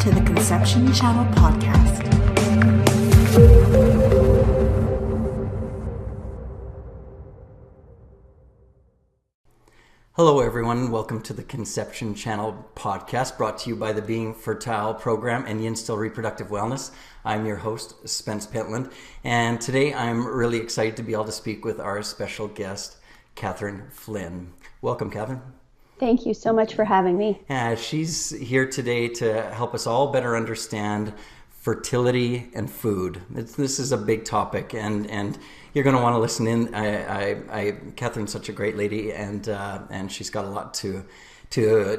to the Conception Channel podcast. Hello everyone, welcome to the Conception Channel podcast brought to you by the Being Fertile program and Instill Reproductive Wellness. I'm your host, Spence, PENTLAND, and today I'm really excited to be able to speak with our special guest, Kathryn Flynn. Welcome, Kathryn. Thank you so much for having me. She's here today to help us all better understand fertility and food. This is a big topic, and you're going to want to listen in. Kathryn's such a great lady, and she's got a lot to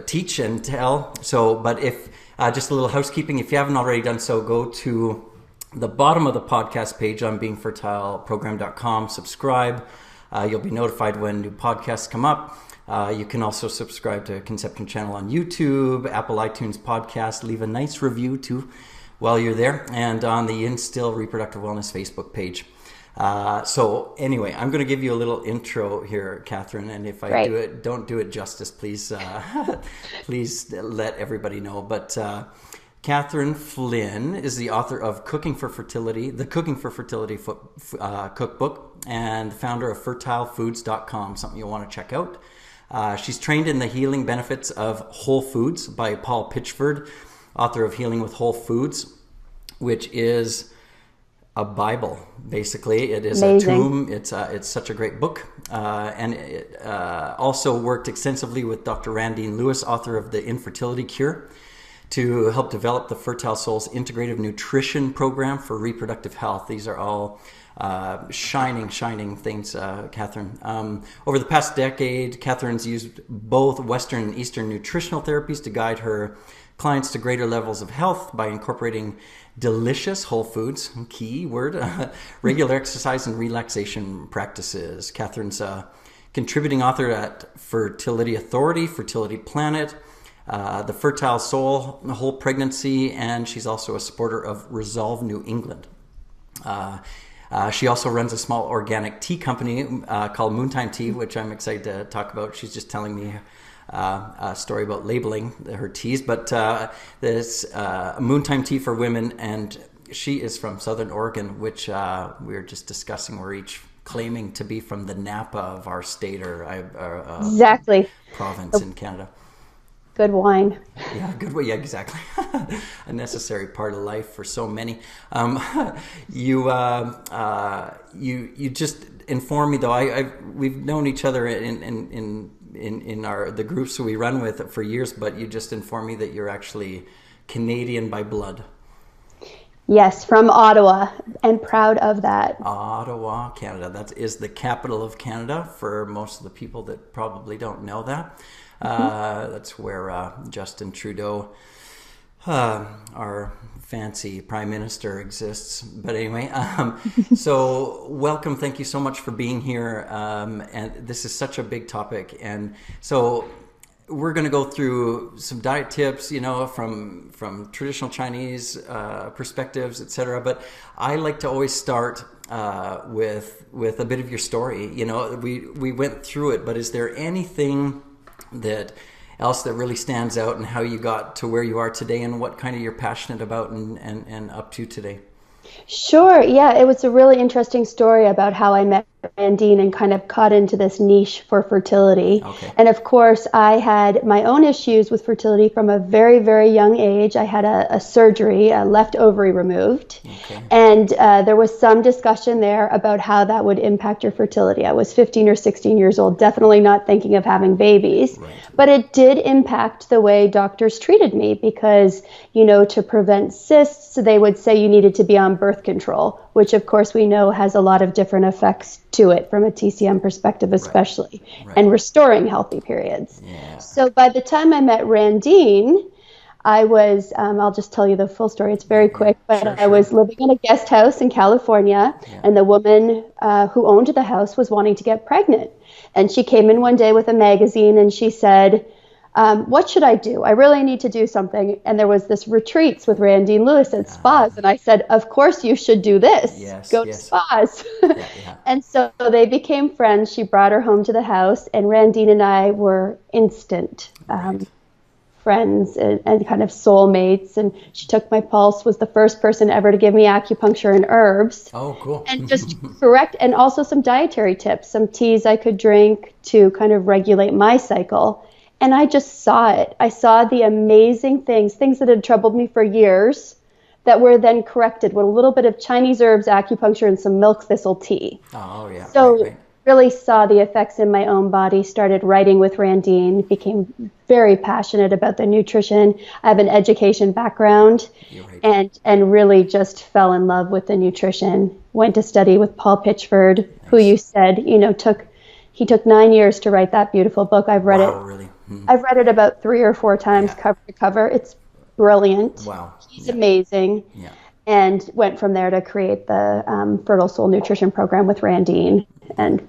teach and tell. So, but if just a little housekeeping, if you haven't already done so, go to the bottom of the podcast page on beingfertileprogram.com, subscribe. You'll be notified when new podcasts come up. You can also subscribe to Conception Channel on YouTube, Apple iTunes podcast. Leave a nice review too while you're there, and on the Instill Reproductive Wellness Facebook page. So anyway, I'm going to give you a little intro here, Kathryn, and if I don't do it justice, please please let everybody know. But Kathryn Flynn is the author of Cooking for Fertility, the Cooking for Fertility cookbook, and founder of fertilefoods.com, something you'll want to check out. She's trained in the healing benefits of whole foods by Paul Pitchford, author of Healing with Whole Foods, which is a Bible, basically. It is amazing. A tomb. It's such a great book. And it also worked extensively with Dr. Randine Lewis, author of The Infertility Cure, to help develop the Fertile Soul's integrative nutrition program for reproductive health. These are all shining things, Kathryn. Over the past decade, Kathryn's used both Western and Eastern nutritional therapies to guide her clients to greater levels of health by incorporating delicious whole foods, key word, regular exercise and relaxation practices. Kathryn's a contributing author at Fertility Authority, Fertility Planet, The Fertile Soul, Whole Pregnancy, and she's also a supporter of Resolve New England. She also runs a small organic tea company called Moontime Tea, which I'm excited to talk about. She's just telling me a story about labeling her teas, but this Moontime Tea for women, and she is from Southern Oregon, which we were just discussing. We're each claiming to be from the Napa of our state or exactly province in Canada. Good wine. Yeah, good wine. Yeah, exactly. A necessary part of life for so many. You just informed me though. We've known each other in the groups we run with for years, but you just informed me that you're actually Canadian by blood. Yes, from Ottawa, and proud of that. Ottawa, Canada. That is the capital of Canada for most of the people that probably don't know that. That's where Justin Trudeau, our fancy prime minister, exists. But anyway, so welcome. Thank you so much for being here. And this is such a big topic. And so we're going to go through some diet tips, from traditional Chinese perspectives, etc. But I like to always start with a bit of your story. We went through it, but is there anything else that really stands out, and how you got to where you are today, and what kind of you're passionate about and up to today? Sure. Yeah, it was a really interesting story about how I met Randine and kind of caught into this niche for fertility. Okay. And of course, I had my own issues with fertility from a very, very young age. I had a surgery, a left ovary removed. Okay. And there was some discussion there about how that would impact your fertility. I was 15 or 16 years old, definitely not thinking of having babies. Right. But it did impact the way doctors treated me because, to prevent cysts, they would say you needed to be on birth control, which of course we know has a lot of different effects to it from a TCM perspective, especially, and restoring healthy periods. Yeah. So by the time I met Randine, I was, I'll just tell you the full story. It's very quick, but Sure. I was living in a guest house in California, and the woman who owned the house was wanting to get pregnant. And she came in one day with a magazine and she said, what should I do? I really need to do something. And there was this retreats with Randine Lewis at spas. And I said, of course you should do this. Go to spas. And so they became friends. She brought her home to the house, and Randine and I were instant friends and kind of soulmates. And she took my pulse, was the first person ever to give me acupuncture and herbs. Oh, cool. And just correct, and also some dietary tips, some teas I could drink to kind of regulate my cycle. And I just saw it. I saw the amazing things that had troubled me for years that were then corrected with a little bit of Chinese herbs, acupuncture, and some milk thistle tea. Oh, yeah. So right. really saw the effects in my own body, started writing with Randine, became very passionate about the nutrition. I have an education background. You're right. And really just fell in love with the nutrition. Went to study with Paul Pitchford, Nice. who you said, he took 9 years to write that beautiful book. I've read Wow, it. really? I've read it about 3 or 4 times, Yeah. cover to cover. It's brilliant. Wow. He's amazing. Yeah. And went from there to create the Fertile Soul Nutrition Program with Randine. And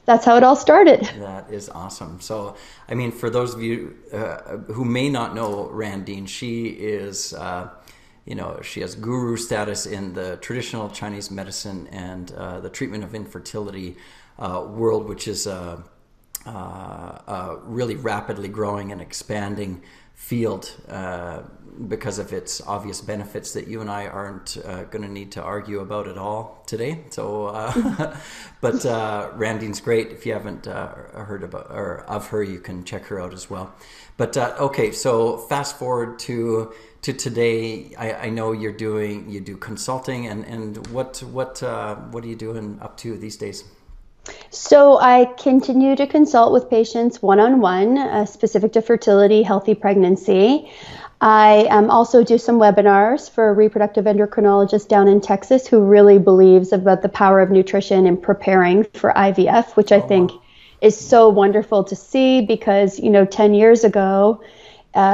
that's how it all started. That is awesome. So, I mean, for those of you who may not know Randine, she is, she has guru status in the traditional Chinese medicine and the treatment of infertility world, which is a really rapidly growing and expanding field because of its obvious benefits that you and I aren't going to need to argue about at all today. So, but Randine's great. If you haven't heard about or of her, you can check her out as well. But okay, so fast forward to today. I know you do consulting, and what are you doing up to these days? So I continue to consult with patients one-on-one, specific to fertility, healthy pregnancy. I also do some webinars for a reproductive endocrinologist down in Texas who really believes about the power of nutrition in preparing for IVF, which I think is so wonderful to see because, 10 years ago,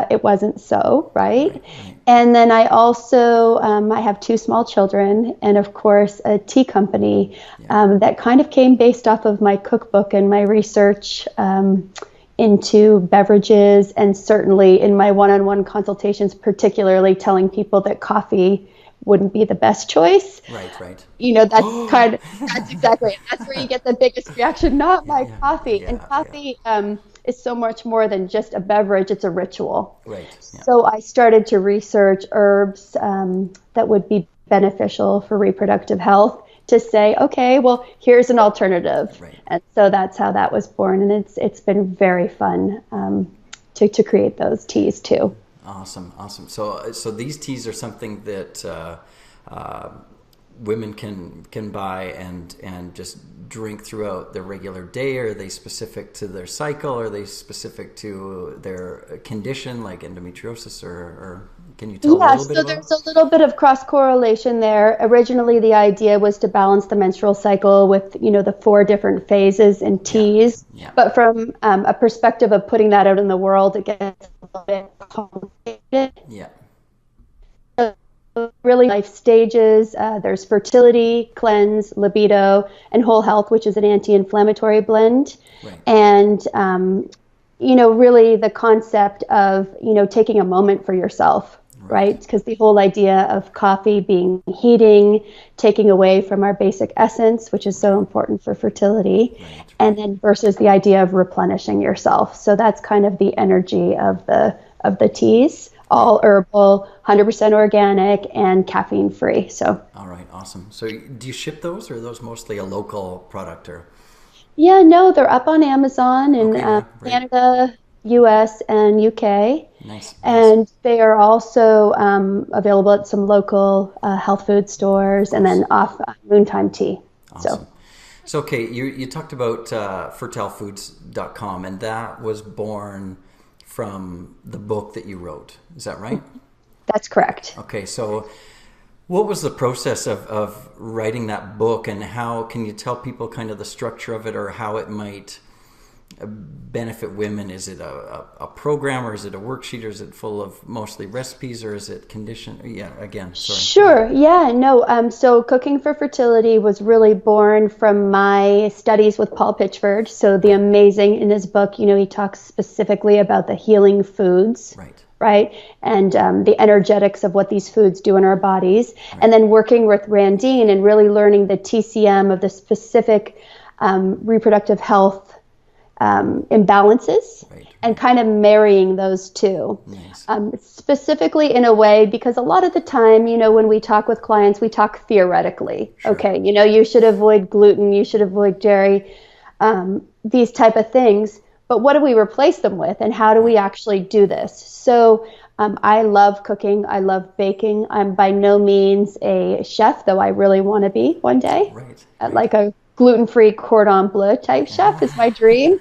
it wasn't so, right? And then I also, I have 2 small children and, of course, a tea company that kind of came based off of my cookbook and my research into beverages, and certainly in my one-on-one consultations, particularly telling people that coffee wouldn't be the best choice. Right. That's exactly it. That's where you get the biggest reaction, not my coffee. And coffee is so much more than just a beverage, it's a ritual. Right. Yeah. So I started to research herbs that would be beneficial for reproductive health to say, okay, well, here's an alternative. Right. And so that's how that was born. And it's been very fun to create those teas too. Awesome. So these teas are something that women can buy and just drink throughout their regular day. Are they specific to their cycle? Are they specific to their condition, like endometriosis, or can you tell a little bit about? Yeah, so there's a little bit of cross-correlation there. Originally, the idea was to balance the menstrual cycle with, the 4 different phases in teas. Yeah. But from a perspective of putting that out in the world, it gets a little bit complicated. Yeah. Really life stages. There's fertility, cleanse, libido, and whole health, which is an anti-inflammatory blend. Right. And, really the concept of, taking a moment for yourself, right? Because the whole idea of coffee being heating, taking away from our basic essence, which is so important for fertility, and then versus the idea of replenishing yourself. So that's kind of the energy of the teas. All herbal, 100% organic, and caffeine free. So. All right, awesome. So do you ship those, or are those mostly a local product? Or? Yeah, no, they're up on Amazon in Canada, US, and UK. Nice. And they are also available at some local health food stores, and then off Moontime Tea. Awesome. So okay, you talked about fertilefoods.com, and that was born from the book that you wrote. Is that right? That's correct. Okay, so what was the process of writing that book, and how can you tell people kind of the structure of it, or how it might benefit women? Is it a program, or is it a worksheet, or is it full of mostly recipes, or is it condition? Yeah, again, sorry. Sure. Yeah, no. So Cooking for Fertility was really born from my studies with Paul Pitchford. So the amazing, in his book, he talks specifically about the healing foods. Right. And the energetics of what these foods do in our bodies. Right. And then working with Randine and really learning the TCM of the specific reproductive health imbalances. Right. and kind of marrying those two. Nice. Specifically in a way, because a lot of the time, when we talk with clients, we talk theoretically. Sure. Okay, you should avoid gluten, you should avoid dairy, these type of things. But what do we replace them with, and how do we actually do this? So I love cooking. I love baking. I'm by no means a chef, though I really want to be one day. Right. Like a gluten-free cordon bleu type chef is my dream.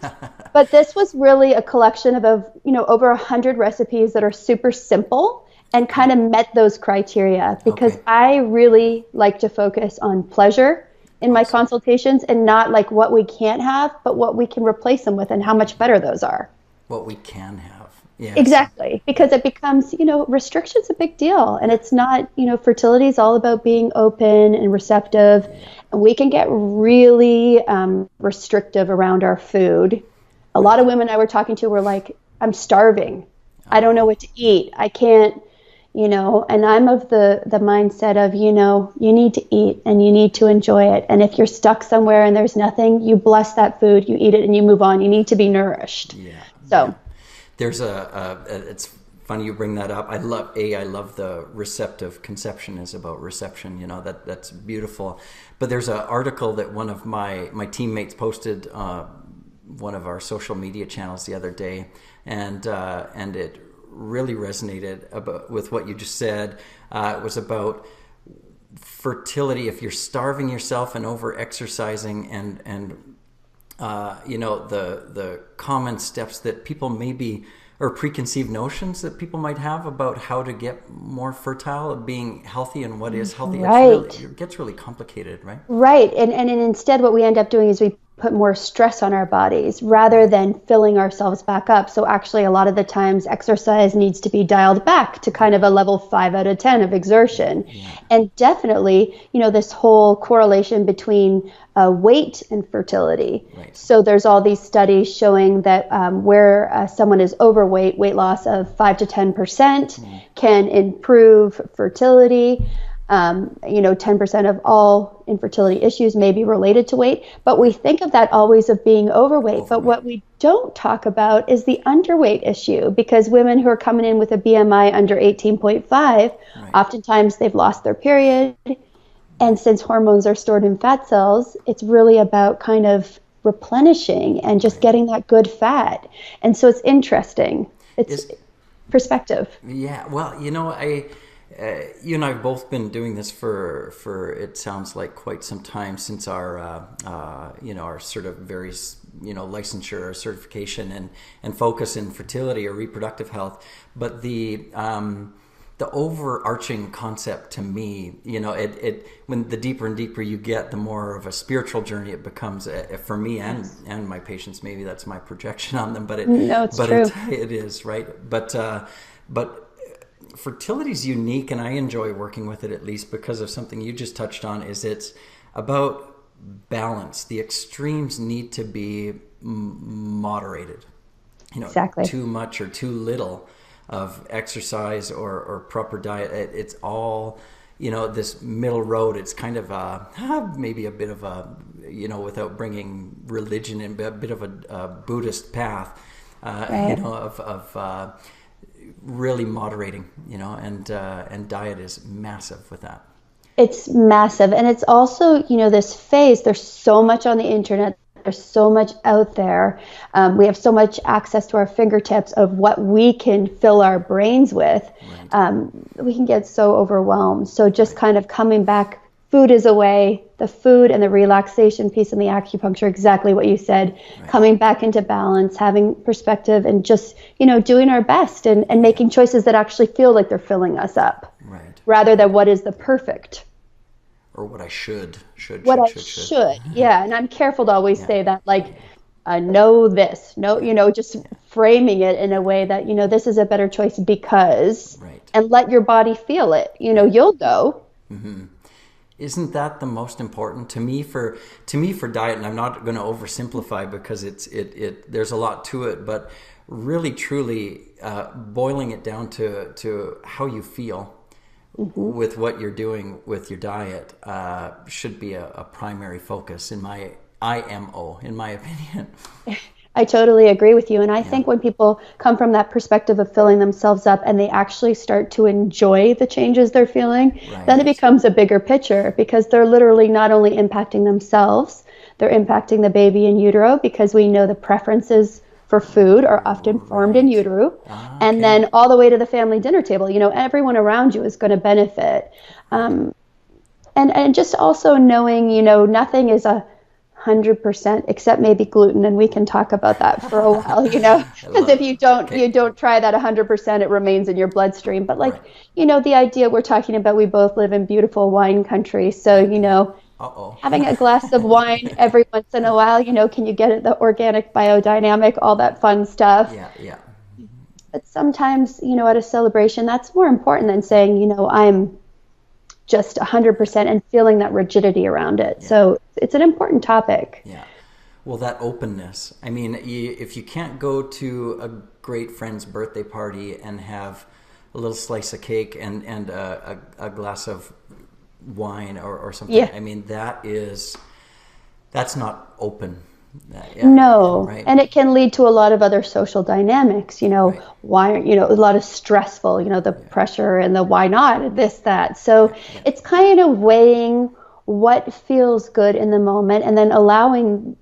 But this was really a collection of over 100 recipes that are super simple and kind of met those criteria, because I really like to focus on pleasure in my consultations, and not like what we can't have, but what we can replace them with and how much better those are. What we can have. Yes. Exactly, because it becomes, restriction's a big deal, and it's not, fertility is all about being open and receptive, and we can get really restrictive around our food. A lot of women I were talking to were like, I'm starving. I don't know what to eat. I can't, and I'm of the mindset of, you need to eat and you need to enjoy it. And if you're stuck somewhere and there's nothing, you bless that food, you eat it and you move on. You need to be nourished. Yeah. So. Yeah. There's it's funny you bring that up. I love the receptive conception is about reception, that's beautiful. But there's an article that one of my teammates posted one of our social media channels the other day, and it really resonated with what you just said. It was about fertility. If you're starving yourself and over exercising and the common steps that people maybe, or preconceived notions that people might have about how to get more fertile, being healthy and what is healthy. Right. It gets really complicated, right? Right. And instead what we end up doing is we put more stress on our bodies rather than filling ourselves back up. So actually a lot of the times exercise needs to be dialed back to kind of a level 5 out of 10 of exertion. Yeah. And definitely, this whole correlation between weight and fertility. Right. So there's all these studies showing that where someone is overweight, weight loss of 5 to 10% can improve fertility. 10% of all infertility issues may be related to weight, but we think of that always of being overweight. But what we don't talk about is the underweight issue, because women who are coming in with a BMI under 18.5, oftentimes they've lost their period. And since hormones are stored in fat cells, it's really about kind of replenishing and just getting that good fat. And so it's interesting. It's perspective. Yeah. Well, you and I have both been doing this for it sounds like quite some time, since our sort of various licensure or certification and focus in fertility or reproductive health. But the overarching concept to me, when the deeper and deeper you get, the more of a spiritual journey it becomes for me and my patients. Maybe that's my projection on them, but it's true. It is, right. But fertility is unique, and I enjoy working with it, at least because of something you just touched on. Is it's about balance. The extremes need to be moderated. Exactly. Too much or too little of exercise or proper diet. It's all, this middle road. It's kind of maybe a bit of a, without bringing religion in, a bit of a Buddhist path, of really moderating, and diet is massive with that. It's massive. And it's also, this phase, there's so much on the internet. There's so much out there. We have so much access to our fingertips of what we can fill our brains with. Right. We can get so overwhelmed. So just kind of coming back, food is a way, the food and the relaxation piece and the acupuncture, exactly what you said, coming back into balance, having perspective, and just, doing our best and making choices that actually feel like they're filling us up, rather than what is the perfect. Or what I should. Yeah. And I'm careful to always say that, like, know this, just framing it in a way that, this is a better choice because, and let your body feel it, you'll know. Mm-hmm. Isn't that the most important to me for diet? And I'm not going to oversimplify, because there's a lot to it, but really truly boiling it down to how you feel with what you're doing with your diet should be a primary focus in my opinion. I totally agree with you. And I think when people come from that perspective of filling themselves up and they actually start to enjoy the changes they're feeling, then it becomes a bigger picture, because they're literally not only impacting themselves, they're impacting the baby in utero, because we know the preferences for food are often formed in utero. And then all the way to the family dinner table, everyone around you is going to benefit. And just also knowing, nothing is 100% except maybe gluten, and we can talk about that for a while, because if you don't try that 100%, it remains in your bloodstream. But the idea we're talking about, we both live in beautiful wine country, so having a glass of wine every once in a while, can you get it, the organic, biodynamic, all that fun stuff. But sometimes, at a celebration, that's more important than saying, I'm just 100% and feeling that rigidity around it. So it's an important topic. Well, that openness. I mean, if you can't go to a great friend's birthday party and have a little slice of cake and a glass of wine or something, I mean, that's not open. No, and it can lead to a lot of other social dynamics, why, a lot of stressful, the pressure and the why not, this, that. So it's kind of weighing what feels good in the moment, and then allowing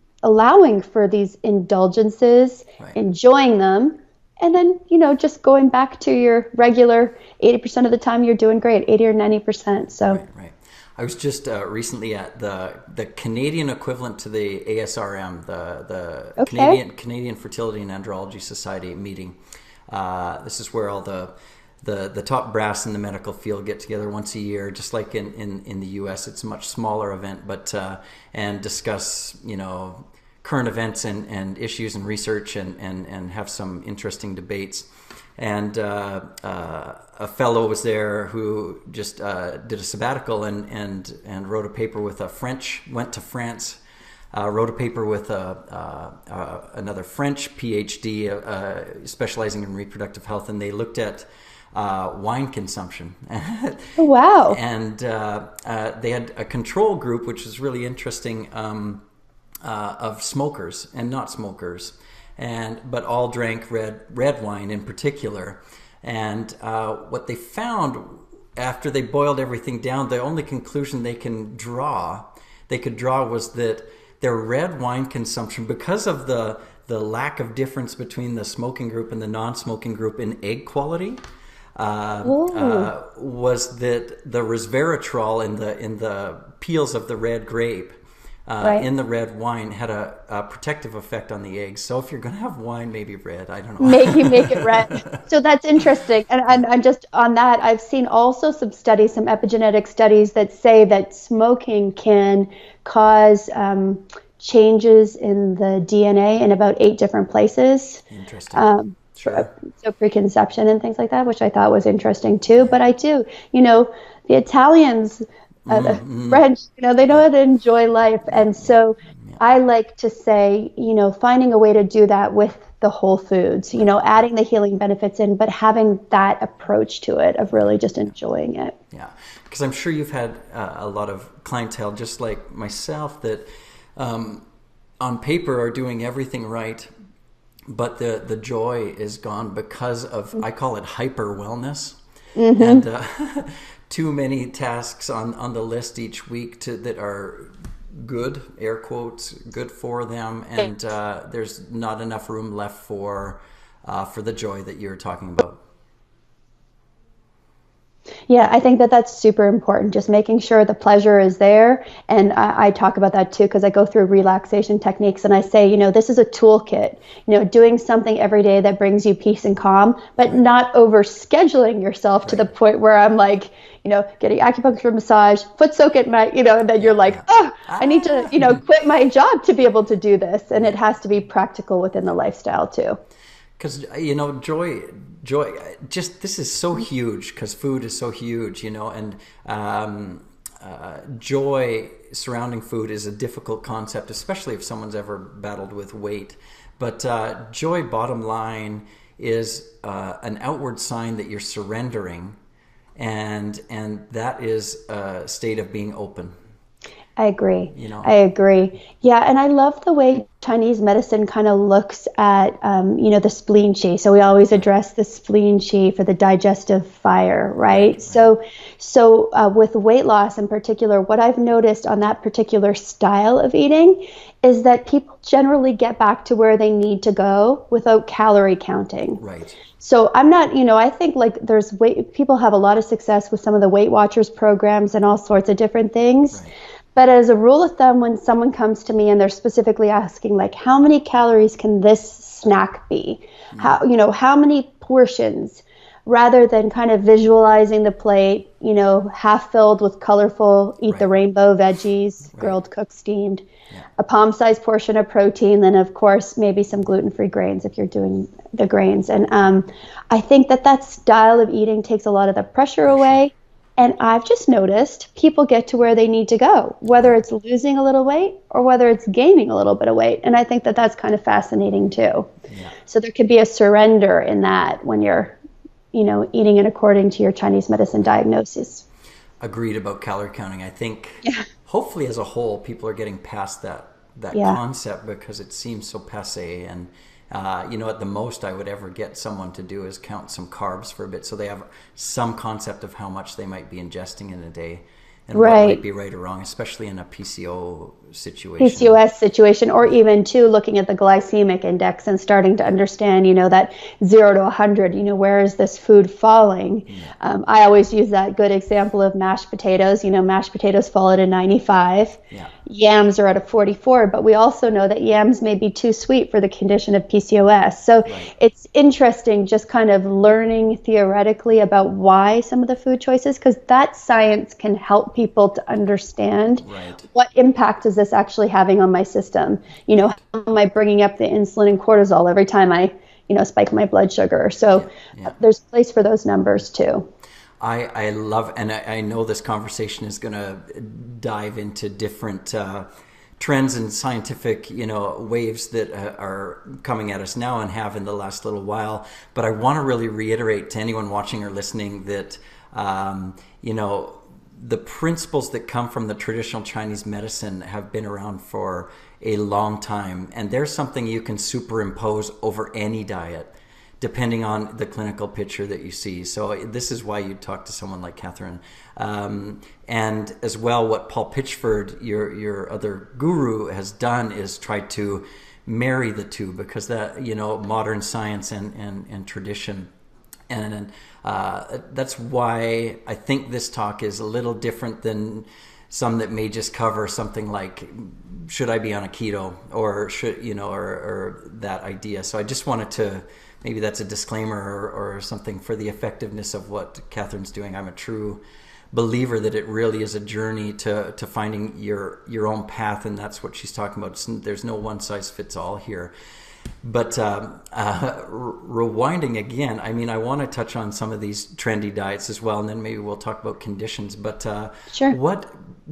for these indulgences, enjoying them, and then, just going back to your regular 80% of the time you're doing great, 80 or 90%. So. I was just recently at the Canadian equivalent to the ASRM, the Canadian Fertility and Andrology Society meeting. This is where all the top brass in the medical field get together once a year, just like in the U.S. It's a much smaller event, but and discuss current events and issues and research and have some interesting debates. And a fellow was there who just did a sabbatical and wrote a paper with went to France, wrote a paper with another French PhD specializing in reproductive health, and they looked at wine consumption. Oh, wow. And they had a control group, which was really interesting, of smokers and not smokers. But all drank red wine in particular. And what they found after they boiled everything down, the only conclusion they could draw was that their red wine consumption, because of the lack of difference between the smoking group and the non-smoking group in egg quality, was that the resveratrol in the peels of the red grape in the red wine had a protective effect on the eggs. So if you're going to have wine, maybe red. I don't know. Make it red. So that's interesting. And I'm just on that. I've seen also some studies, some epigenetic studies that say that smoking can cause changes in the DNA in about 8 different places. Interesting. Sure. So preconception and things like that, which I thought was interesting too. But I do, the Italians, the French, they know how to enjoy life. And so I like to say, finding a way to do that with the whole foods, adding the healing benefits in, but having that approach to it of really just enjoying it. Yeah, because I'm sure you've had a lot of clientele, just like myself, that on paper are doing everything right, but the joy is gone because of, I call it hyper wellness. And too many tasks on the list each week that are good, air quotes, good for them, and there's not enough room left for the joy that you're talking about. Yeah, I think that's super important, just making sure the pleasure is there. And I talk about that too, because I go through relaxation techniques and I say, this is a toolkit, doing something every day that brings you peace and calm, but not over scheduling yourself to the point where I'm like, getting acupuncture, massage, foot soak at night, and then you're like, I need to, quit my job to be able to do this. And it has to be practical within the lifestyle too. Because, joy, just this is so huge because food is so huge, and joy surrounding food is a difficult concept, especially if someone's ever battled with weight. But joy, bottom line, is an outward sign that you're surrendering, and that is a state of being open. I agree. You know? I agree. Yeah, and I love the way Chinese medicine kind of looks at, the spleen qi. So we always address the spleen qi for the digestive fire, right? So with weight loss in particular, what I've noticed on that particular style of eating is that people generally get back to where they need to go without calorie counting. Right. So I'm not, I think like people have a lot of success with some of the Weight Watchers programs and all sorts of different things. Right. But as a rule of thumb, when someone comes to me and they're specifically asking, like, how many calories can this snack be? How many portions? Rather than kind of visualizing the plate, half filled with colorful, eat the rainbow veggies, grilled, cooked, steamed, a palm-sized portion of protein, then of course maybe some gluten-free grains if you're doing the grains. And I think that style of eating takes a lot of the pressure away. And I've just noticed people get to where they need to go, whether it's losing a little weight or whether it's gaining a little bit of weight. And I think that that's kind of fascinating too. Yeah. So there could be a surrender in that when you're, eating it according to your Chinese medicine diagnosis. Agreed about calorie counting. I think hopefully as a whole, people are getting past that concept because it seems so passé. And at the most I would ever get someone to do is count some carbs for a bit so they have some concept of how much they might be ingesting in a day and what might be right or wrong, especially in a PCOS situation, or even too looking at the glycemic index and starting to understand, that 0 to 100, where is this food falling? I always use that good example of mashed potatoes. Mashed potatoes fall at a 95. Yams are at a 44, but we also know that yams may be too sweet for the condition of PCOS. So it's interesting just kind of learning theoretically about why some of the food choices, because that science can help people to understand what impact is this actually having on my system. How am I bringing up the insulin and cortisol every time I, spike my blood sugar? So there's a place for those numbers too. I love, and I know this conversation is going to dive into different trends and scientific, waves that are coming at us now and have in the last little while. But I want to really reiterate to anyone watching or listening that, the principles that come from the traditional Chinese medicine have been around for a long time. And there's something you can superimpose over any diet, depending on the clinical picture that you see. So this is why you talk to someone like Kathryn. And as well, what Paul Pitchford, your other guru, has done is try to marry the two, because that, modern science and tradition. And that's why I think this talk is a little different than some that may just cover something like, should I be on a keto, or should, or that idea. So I just wanted to, maybe that's a disclaimer or something for the effectiveness of what Kathryn's doing. I'm a true believer that it really is a journey to finding your own path, and that's what she's talking about. There's no one size fits all here. But rewinding again, I want to touch on some of these trendy diets as well, and then maybe we'll talk about conditions. But sure.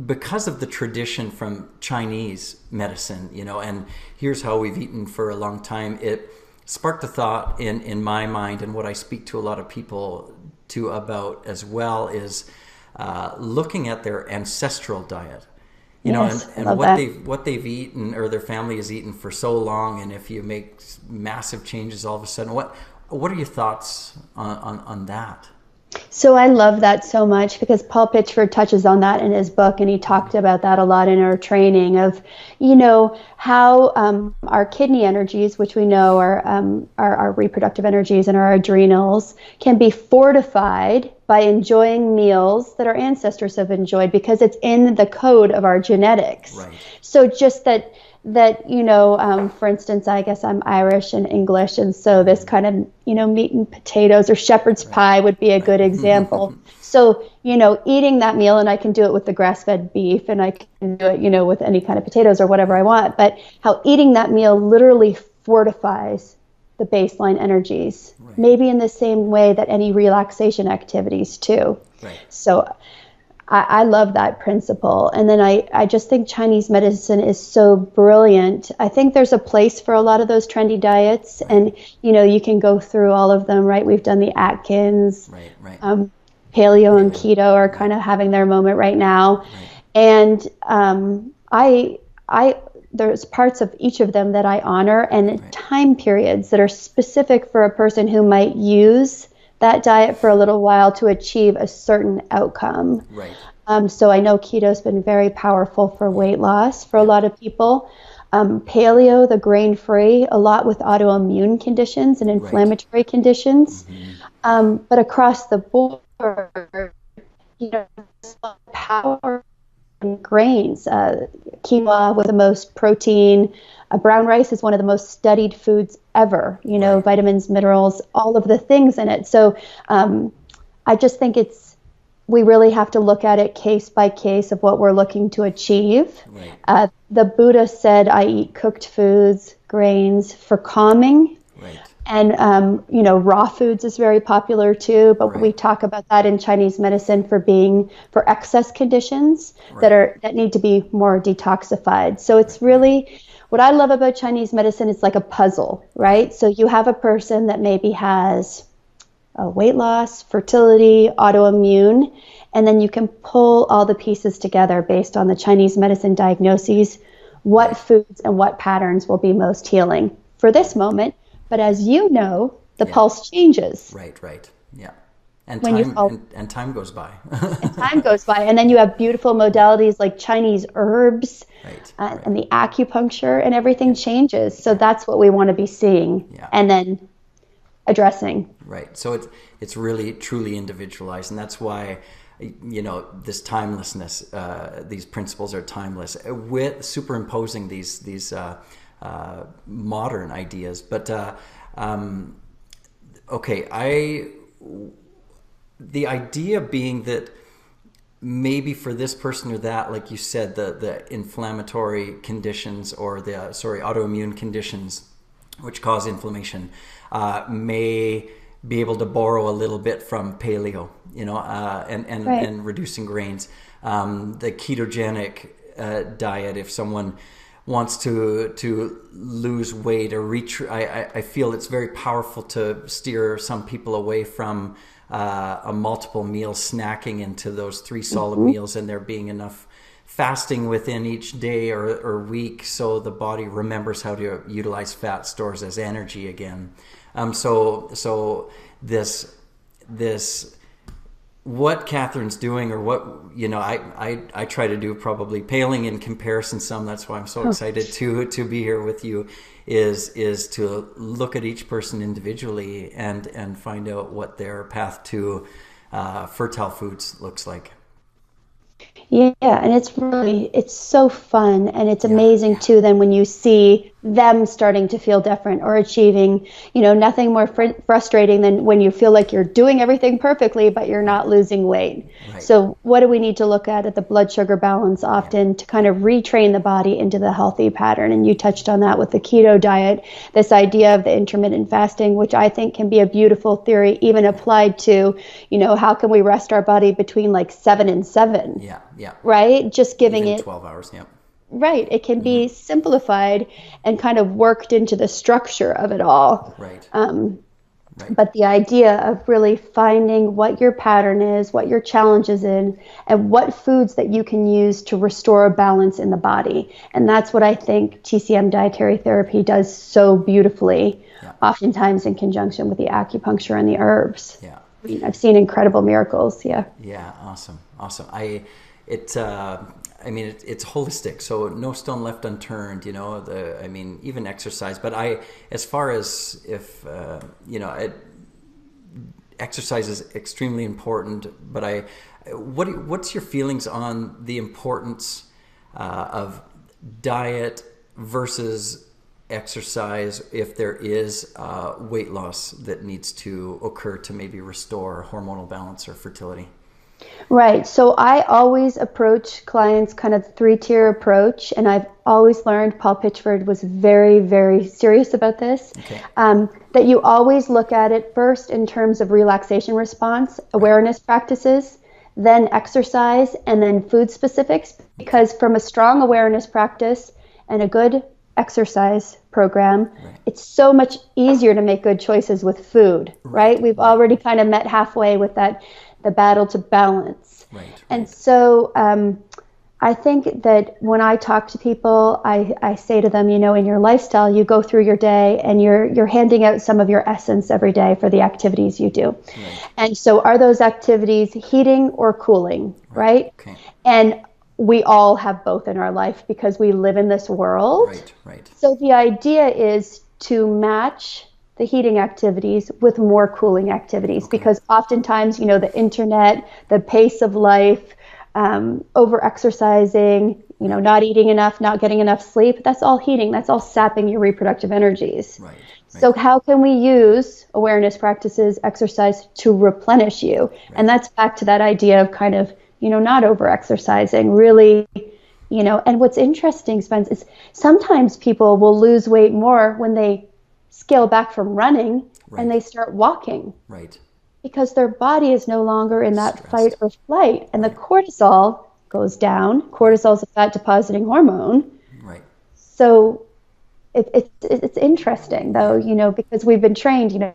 Because of the tradition from Chinese medicine, and here's how we've eaten for a long time, it sparked a thought in my mind, and what I speak to a lot of people to about as well is looking at their ancestral diet. And what they've eaten, or their family has eaten for so long, and if you make massive changes all of a sudden, what are your thoughts on that? So I love that so much, because Paul Pitchford touches on that in his book, and he talked about that a lot in our training of, how our kidney energies, which we know are our reproductive energies and our adrenals, can be fortified by enjoying meals that our ancestors have enjoyed, because it's in the code of our genetics. Right. So just that for instance, I guess I'm Irish and English, and so this kind of, meat and potatoes or shepherd's pie would be a good example. So, eating that meal, and I can do it with the grass-fed beef, and I can do it, with any kind of potatoes or whatever I want, but how eating that meal literally fortifies the baseline energies, maybe in the same way that any relaxation activities too. Right. So I love that principle. And then I just think Chinese medicine is so brilliant. I think there's a place for a lot of those trendy diets, and, you can go through all of them, right? We've done the Atkins, paleo and keto are kind of having their moment right now. Right. And there's parts of each of them that I honor, and time periods that are specific for a person who might use that diet for a little while to achieve a certain outcome. Right. So I know keto's been very powerful for weight loss for a lot of people. Paleo, the grain-free, a lot with autoimmune conditions and inflammatory conditions. But across the board, power in grains. Quinoa with the most protein. Brown rice is one of the most studied foods ever. Vitamins, minerals, all of the things in it. So I just think we really have to look at it case by case of what we're looking to achieve. Right. The Buddha said, I eat cooked foods, grains for calming. Right. And, raw foods is very popular too, but we talk about that in Chinese medicine for excess conditions that need to be more detoxified. So it's really, what I love about Chinese medicine is like a puzzle, right? So you have a person that maybe has weight loss, fertility, autoimmune, and then you can pull all the pieces together based on the Chinese medicine diagnoses, what foods and what patterns will be most healing for this moment. But as you know, the pulse changes. Right. Yeah. And time goes by. And time goes by. And then you have beautiful modalities like Chinese herbs and the acupuncture, and everything changes. So that's what we want to be seeing and then addressing. Right. So it's really truly individualized. And that's why, this timelessness, these principles are timeless, with superimposing these modern ideas. But the idea being that maybe for this person or that, like you said, the inflammatory conditions or autoimmune conditions which cause inflammation may be able to borrow a little bit from paleo, and reducing grains. The ketogenic diet, if someone wants to lose weight or I feel it's very powerful to steer some people away from a multiple meal snacking into those 3 solid meals, and there being enough fasting within each day or week so the body remembers how to utilize fat stores as energy again. So this what Kathryn's doing, or what I try to do, probably paling in comparison some. That's why I'm so excited to be here with you. Is to look at each person individually and find out what their path to fertile foods looks like. Yeah, and it's so fun, and it's amazing too then when you see them starting to feel different or achieving, nothing more frustrating than when you feel like you're doing everything perfectly but you're not losing weight. Right. So what do we need to look at the blood sugar balance often to kind of retrain the body into the healthy pattern? And you touched on that with the keto diet, this idea of the intermittent fasting, which I think can be a beautiful theory even applied to, how can we rest our body between like 7 and 7? Yeah. Right? Just giving even it 12 hours, yeah. Right. It can be simplified and kind of worked into the structure of it all. Right. But the idea of really finding what your pattern is, what your challenge is in, and what foods that you can use to restore a balance in the body. And that's what I think TCM dietary therapy does so beautifully, oftentimes in conjunction with the acupuncture and the herbs. Yeah. I've seen incredible miracles. Yeah. Yeah. Awesome. It's holistic, so no stone left unturned, even exercise. But as far as if, exercise is extremely important, but what's your feelings on the importance of diet versus exercise if there is weight loss that needs to occur to maybe restore hormonal balance or fertility? Right. So I always approach clients kind of 3-tier approach, and I've always learned Paul Pitchford was very, very serious about this. Okay. That you always look at it first in terms of relaxation response, awareness practices, then exercise, and then food specifics, because from a strong awareness practice and a good exercise program, it's so much easier to make good choices with food, right? We've already kind of met halfway with the battle to balance. Right. And so I think that when I talk to people, I say to them, in your lifestyle, you go through your day and you're handing out some of your essence every day for the activities you do. Right. And so are those activities heating or cooling, right? Okay. And we all have both in our life because we live in this world. Right. So the idea is to match the heating activities with more cooling activities, because oftentimes, the internet, the pace of life, over-exercising, not eating enough, not getting enough sleep, that's all heating. That's all sapping your reproductive energies. Right. So how can we use awareness practices, exercise to replenish you? Right. And that's back to that idea of kind of, not over-exercising, really, and what's interesting, Spence, is sometimes people will lose weight more when they scale back from running and they start walking. Right. Because their body is no longer in that fight or flight, and the cortisol goes down. Cortisol is a fat depositing hormone. Right. So it's interesting though, because we've been trained,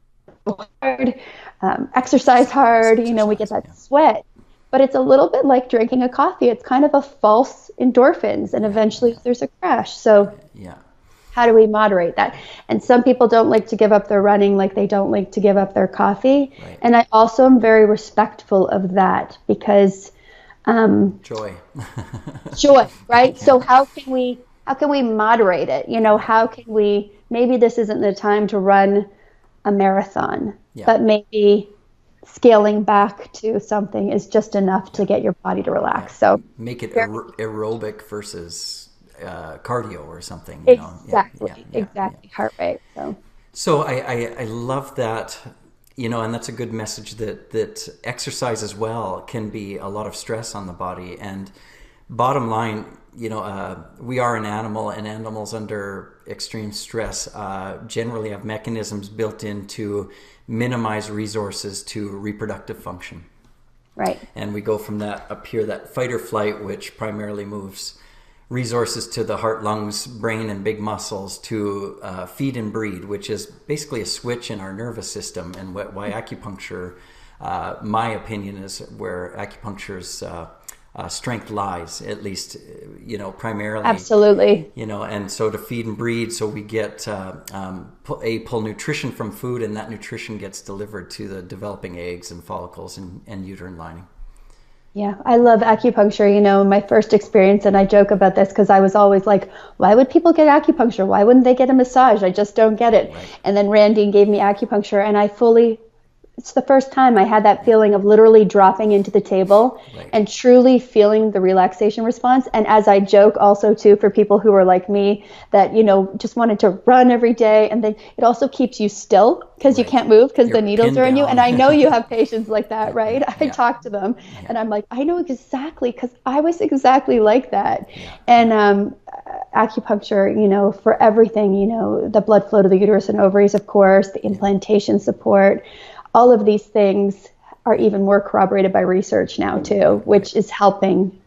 hard, exercise hard, we get that sweat, but it's a little bit like drinking a coffee. It's kind of a false endorphins, and eventually there's a crash. So how do we moderate that? And some people don't like to give up their running like they don't like to give up their coffee. Right. And I also am very respectful of that because joy, right? Yeah. So how can we moderate it? How can we, maybe this isn't the time to run a marathon, but maybe scaling back to something is just enough to get your body to relax. So make it aerobic versus cardio or something. Exactly. Heart rate. So I love that, and that's a good message that exercise as well can be a lot of stress on the body. And bottom line, we are an animal, and animals under extreme stress generally have mechanisms built in to minimize resources to reproductive function. Right. And we go from that up here, that fight or flight, which primarily moves resources to the heart, lungs, brain, and big muscles, to feed and breed, which is basically a switch in our nervous system, and why acupuncture, my opinion, is where acupuncture's strength lies, at least, primarily. Absolutely. And so to feed and breed, so we get pull nutrition from food, and that nutrition gets delivered to the developing eggs and follicles and uterine lining. Yeah, I love acupuncture. My first experience, and I joke about this because I was always like, why would people get acupuncture? Why wouldn't they get a massage? I just don't get it. Right. And then Randy gave me acupuncture, and it's the first time I had that feeling of literally dropping into the table and truly feeling the relaxation response. And as I joke also too, for people who are like me that, just wanted to run every day, and then it also keeps you still because you can't move because the needles are in you. And I know you have patients like that, right? I talk to them and I'm like, I know exactly, because I was exactly like that. And acupuncture, for everything, the blood flow to the uterus and ovaries, of course, the implantation support, all of these things are even more corroborated by research now too, which is helping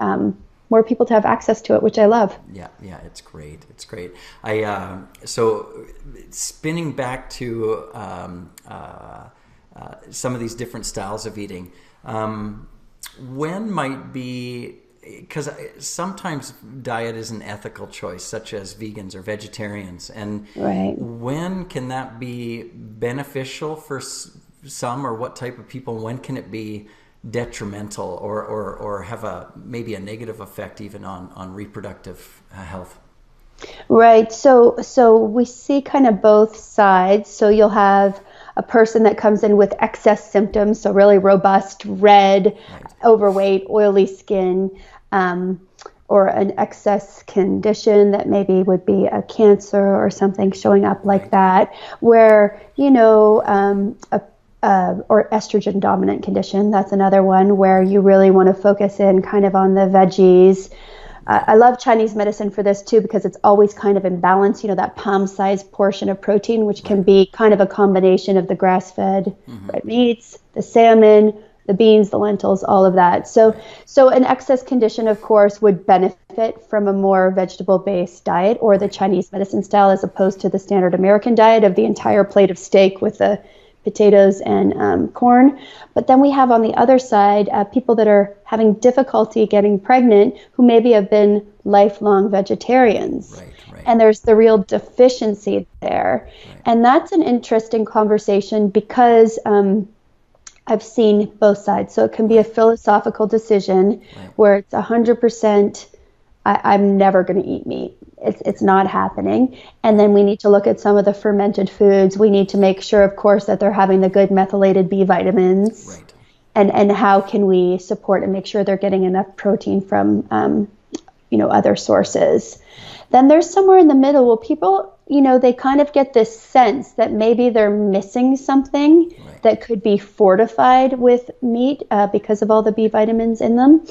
more people to have access to it, which I love. Yeah, it's great. It's great. So spinning back to some of these different styles of eating, when might be, because sometimes diet is an ethical choice, such as vegans or vegetarians, and when can that be beneficial for some, or what type of people? When can it be detrimental or have maybe a negative effect even on reproductive health? Right. So we see kind of both sides. So you'll have a person that comes in with excess symptoms, so really robust, red, overweight, oily skin, or an excess condition that maybe would be a cancer or something showing up like that, where, or estrogen dominant condition. That's another one where you really want to focus in kind of on the veggies. I love Chinese medicine for this too, because it's always kind of in balance, that palm-sized portion of protein, which can be kind of a combination of the grass-fed red meats, the salmon, the beans, the lentils, all of that. So an excess condition, of course, would benefit from a more vegetable-based diet, or the Chinese medicine style, as opposed to the standard American diet of the entire plate of steak with the potatoes and corn. But then we have on the other side people that are having difficulty getting pregnant who maybe have been lifelong vegetarians. Right. And there's the real deficiency there. Right. And that's an interesting conversation because I've seen both sides. So it can be a philosophical decision where it's 100%, I'm never going to eat meat. It's not happening. And then we need to look at some of the fermented foods. We need to make sure, of course, that they're having the good methylated B vitamins. Right. And how can we support and make sure they're getting enough protein from, other sources. Then there's somewhere in the middle where people, they kind of get this sense that maybe they're missing something that could be fortified with meat because of all the B vitamins in them.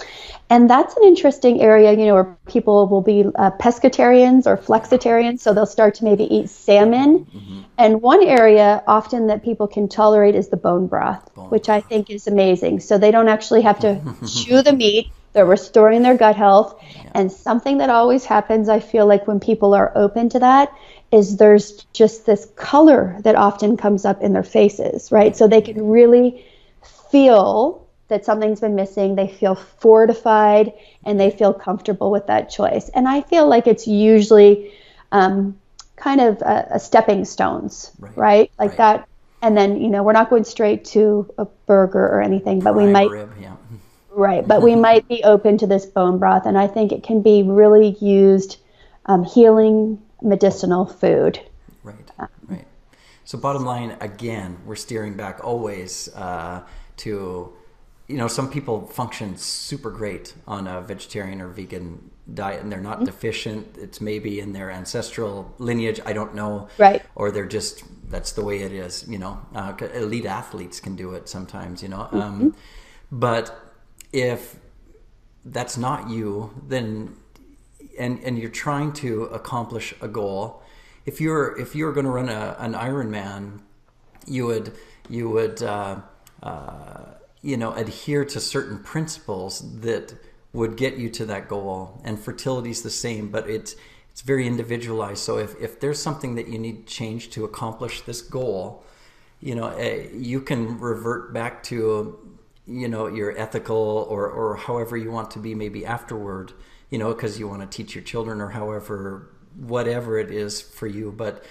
And that's an interesting area, where people will be pescatarians or flexitarians, so they'll start to maybe eat salmon. Mm-hmm. And one area often that people can tolerate is the bone broth, which I think is amazing. So they don't actually have to chew the meat. They're restoring their gut health. Yeah. And something that always happens, I feel like, when people are open to that is there's just this color that often comes up in their faces, right? So they can really feel that something's been missing. They feel fortified and they feel comfortable with that choice. And I feel like it's usually kind of a stepping stones, right? Like that. And then, we're not going straight to a burger or anything, but we might... Rib, yeah. Right, but we might be open to this bone broth, and I think it can be really used healing medicinal food. Right. So bottom line, again, we're steering back always to, some people function super great on a vegetarian or vegan diet, and they're not deficient. It's maybe in their ancestral lineage, I don't know. Right. Or they're just, that's the way it is, elite athletes can do it sometimes, but if that's not you, then and you're trying to accomplish a goal, if you're going to run an Ironman, you would adhere to certain principles that would get you to that goal. And fertility is the same, but it's very individualized. So if there's something that you need to change to accomplish this goal, you can revert back to your ethical or however you want to be maybe afterward, because you want to teach your children or whatever it is for you. But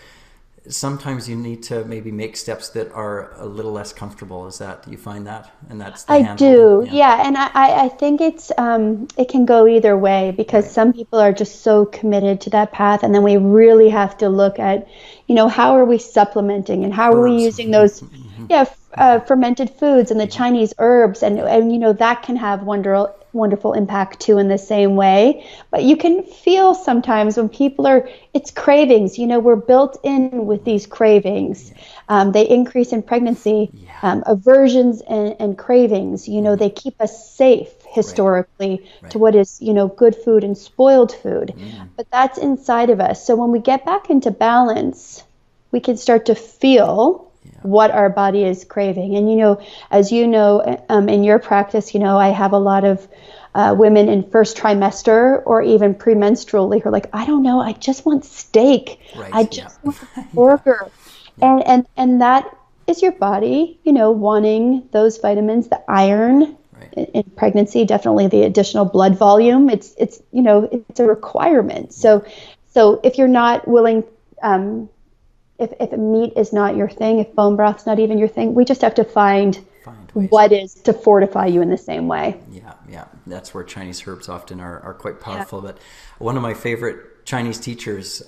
sometimes you need to maybe make steps that are a little less comfortable. Do you find that? And that's the I do. Yeah. And I think it can go either way because some people are just so committed to that path. And then we really have to look at, how are we supplementing and how are we using those, fermented foods and the Chinese herbs, and that can have wonderful impact too in the same way. But you can feel sometimes when people it's cravings. We're built in with these cravings. They increase in pregnancy. Aversions and cravings. They keep us safe historically to what is good food and spoiled food. But that's inside of us. So when we get back into balance, we can start to feel what our body is craving. And, as in your practice, I have a lot of women in first trimester or even premenstrually who are like, I don't know, I just want steak. I just want a burger. And that is your body, wanting those vitamins, the iron in pregnancy, definitely the additional blood volume. It's a requirement. So if you're not willing, if meat is not your thing, if bone broth's not even your thing, we just have to find what is to fortify you in the same way. Yeah. That's where Chinese herbs often are quite powerful. But one of my favorite Chinese teachers,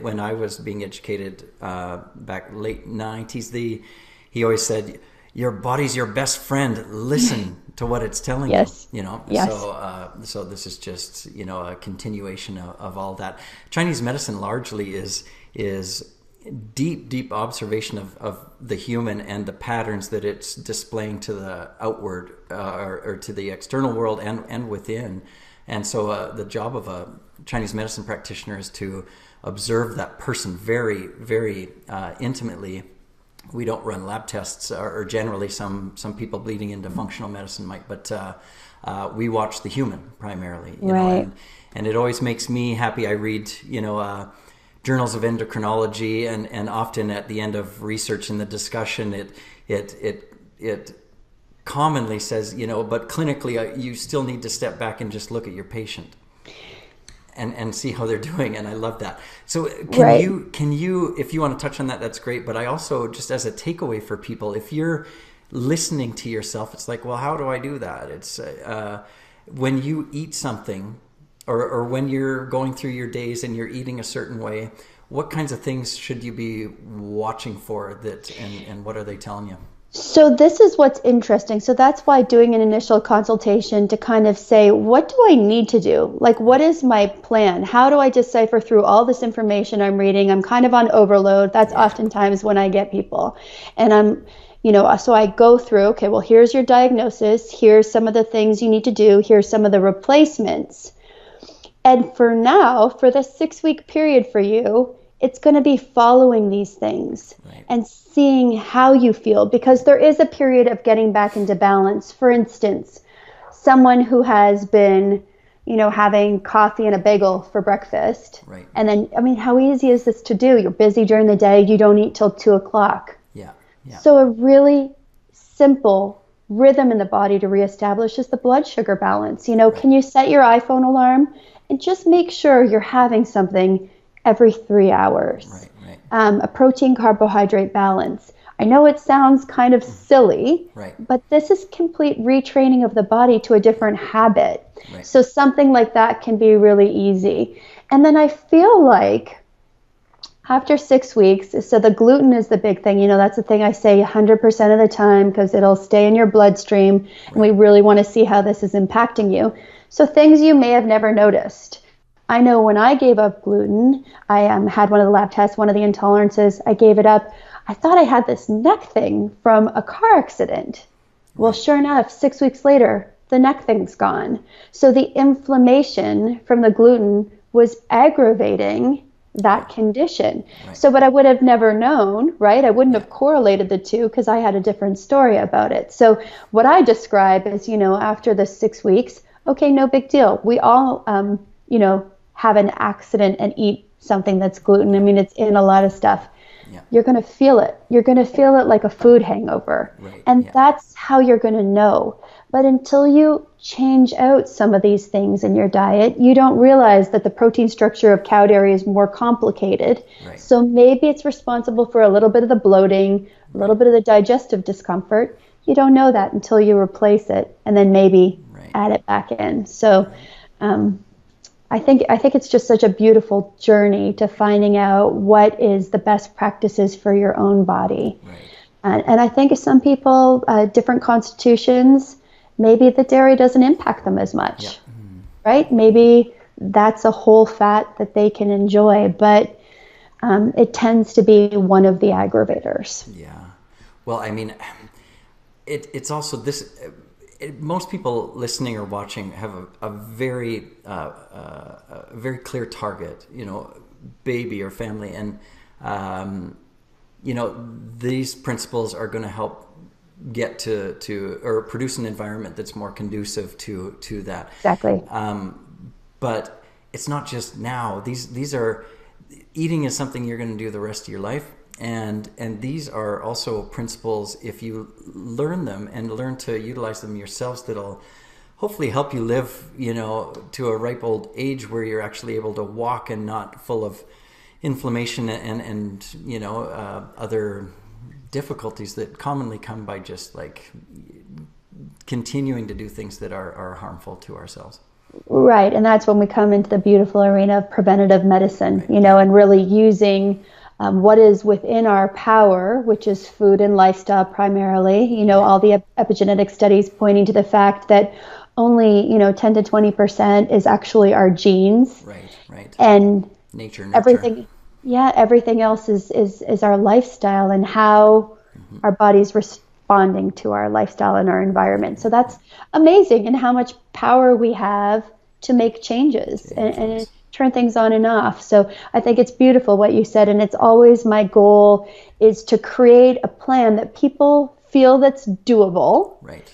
when I was being educated back late 90s, he always said, your body's your best friend. Listen to what it's telling you. Yes. So this is just, a continuation of all that. Chinese medicine largely is deep observation of the human and the patterns that it's displaying to the outward or to the external world and within. And so the job of a Chinese medicine practitioner is to observe that person very, very intimately. We don't run lab tests, or generally some people bleeding into functional medicine might, but we watch the human primarily. And it always makes me happy. I read, journals of endocrinology, and often at the end of research in the discussion, it commonly says, but clinically you still need to step back and just look at your patient and see how they're doing. And I love that. So can you, if you want to touch on that, that's great. But I also, just as a takeaway for people, if you're listening to yourself, it's like, well, how do I do that? It's when you eat something, or when you're going through your days and you're eating a certain way, what kinds of things should you be watching for that, and what are they telling you? So this is what's interesting. So that's why doing an initial consultation to kind of say, what do I need to do? Like, what is my plan? How do I decipher through all this information I'm reading? I'm kind of on overload. That's oftentimes when I get people. And so I go through, okay, well, here's your diagnosis. Here's some of the things you need to do. Here's some of the replacements. And for now, for the 6-week period for you, it's going to be following these things and seeing how you feel, because there is a period of getting back into balance. For instance, someone who has been, having coffee and a bagel for breakfast. Right. And then, how easy is this to do? You're busy during the day. You don't eat till 2:00. Yeah. So a really simple rhythm in the body to reestablish is the blood sugar balance. Can you set your iPhone alarm and just make sure you're having something every 3 hours? Right. A protein carbohydrate balance. I know it sounds kind of silly, but this is complete retraining of the body to a different habit. Right. So something like that can be really easy. And then I feel like after 6 weeks, so the gluten is the big thing. That's the thing I say 100% of the time, because it'll stay in your bloodstream, and we really want to see how this is impacting you. So things you may have never noticed. I know when I gave up gluten, I had one of the lab tests, one of the intolerances, I gave it up. I thought I had this neck thing from a car accident. Well, sure enough, 6 weeks later, the neck thing's gone. So the inflammation from the gluten was aggravating that condition. Right. So, but I would have never known, right? I wouldn't have correlated the two because I had a different story about it. So what I describe is, after the 6 weeks, okay, no big deal. We all, have an accident and eat something that's gluten. It's in a lot of stuff. Yeah. You're going to feel it. You're going to feel it like a food hangover. Right. And that's how you're going to know. But until you change out some of these things in your diet, you don't realize that the protein structure of cow dairy is more complicated. Right. So maybe it's responsible for a little bit of the bloating, a little bit of the digestive discomfort. You don't know that until you replace it and then maybe add it back in. So I think it's just such a beautiful journey to finding out what is the best practices for your own body. Right. And I think some people, different constitutions, maybe the dairy doesn't impact them as much, right? Maybe that's a whole fat that they can enjoy, but it tends to be one of the aggravators. Yeah. Well, it's also this. Most people listening or watching have a very clear target, baby or family, and these principles are going to help get to or produce an environment that's more conducive to that. Exactly. But it's not just now. These are, eating is something you're going to do the rest of your life. And these are also principles, if you learn them and learn to utilize them yourselves, that'll hopefully help you live, to a ripe old age where you're actually able to walk and not full of inflammation and other difficulties that commonly come by just like continuing to do things that are harmful to ourselves. Right. And that's when we come into the beautiful arena of preventative medicine, and really using what is within our power, which is food and lifestyle primarily. All the epigenetic studies pointing to the fact that only 10 to 20% is actually our genes. Right. And nature. everything else is our lifestyle and how our body's responding to our lifestyle and our environment. So that's amazing, and how much power we have to make changes and turn things on and off. So I think it's beautiful what you said, and it's always my goal is to create a plan that people feel that's doable. Right.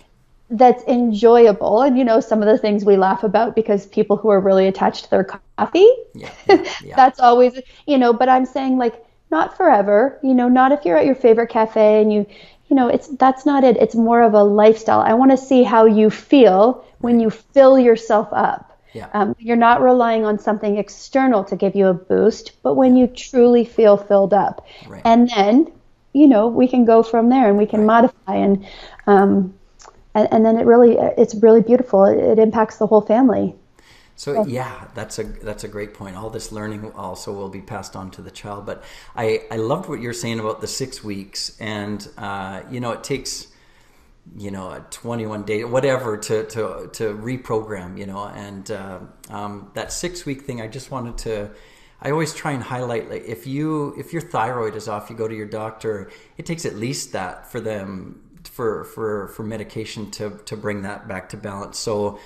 that's enjoyable. And, some of the things we laugh about because people who are really attached to their coffee, that's always, but I'm saying like, not forever, not if you're at your favorite cafe and that's not it. It's more of a lifestyle. I want to see how you feel when you fill yourself up. Yeah. You're not relying on something external to give you a boost, but when you truly feel filled up. Right. And then, we can go from there and we can modify and then it's really beautiful. It impacts the whole family. So that's a great point. All this learning also will be passed on to the child. But I loved what you're saying about the 6 weeks, and it takes a 21 day whatever to reprogram. And that 6 week thing. I always try and highlight, like, if your thyroid is off, you go to your doctor. It takes at least that for them for medication to bring that back to balance. So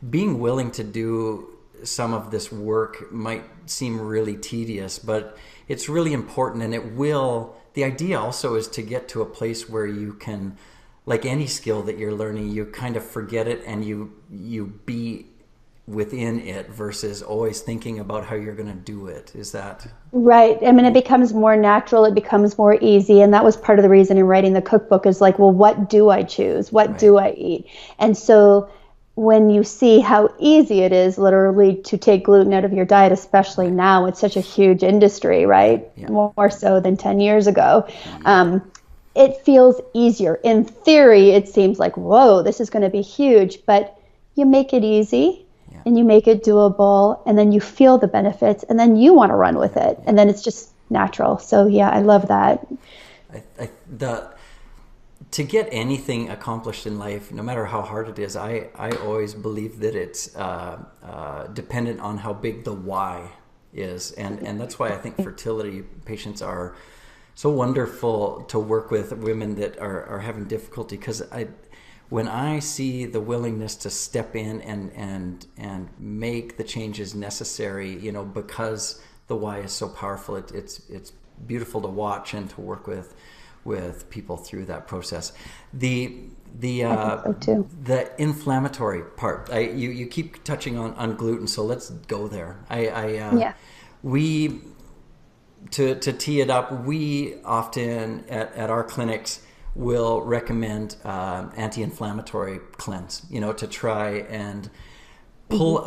being willing to do some of this work might seem really tedious, but it's really important, and the idea also is to get to a place where you can, like any skill that you're learning, you kind of forget it and you be within it versus always thinking about how you're going to do it. Is that right? I mean, it becomes more natural, it becomes more easy, and that was part of the reason in writing the cookbook is like, well, what do I choose? What do I eat? And so when you see how easy it is literally to take gluten out of your diet, especially now, it's such a huge industry, right? More so than 10 years ago. It feels easier. In theory, it seems like, whoa, this is going to be huge, but you make it easy. And you make it doable, and then you feel the benefits, and then you want to run with it, and then it's just natural. So I love that. To get anything accomplished in life, no matter how hard it is, I always believe that it's dependent on how big the why is, and that's why I think fertility patients are so wonderful to work with, women that are having difficulty, because when I see the willingness to step in and make the changes necessary, because the why is so powerful, it's beautiful to watch and to work with people through that process. The inflammatory part, you keep touching on gluten, so let's go there. We to tee it up, we often at our clinics will recommend anti-inflammatory cleanse, to try and pull.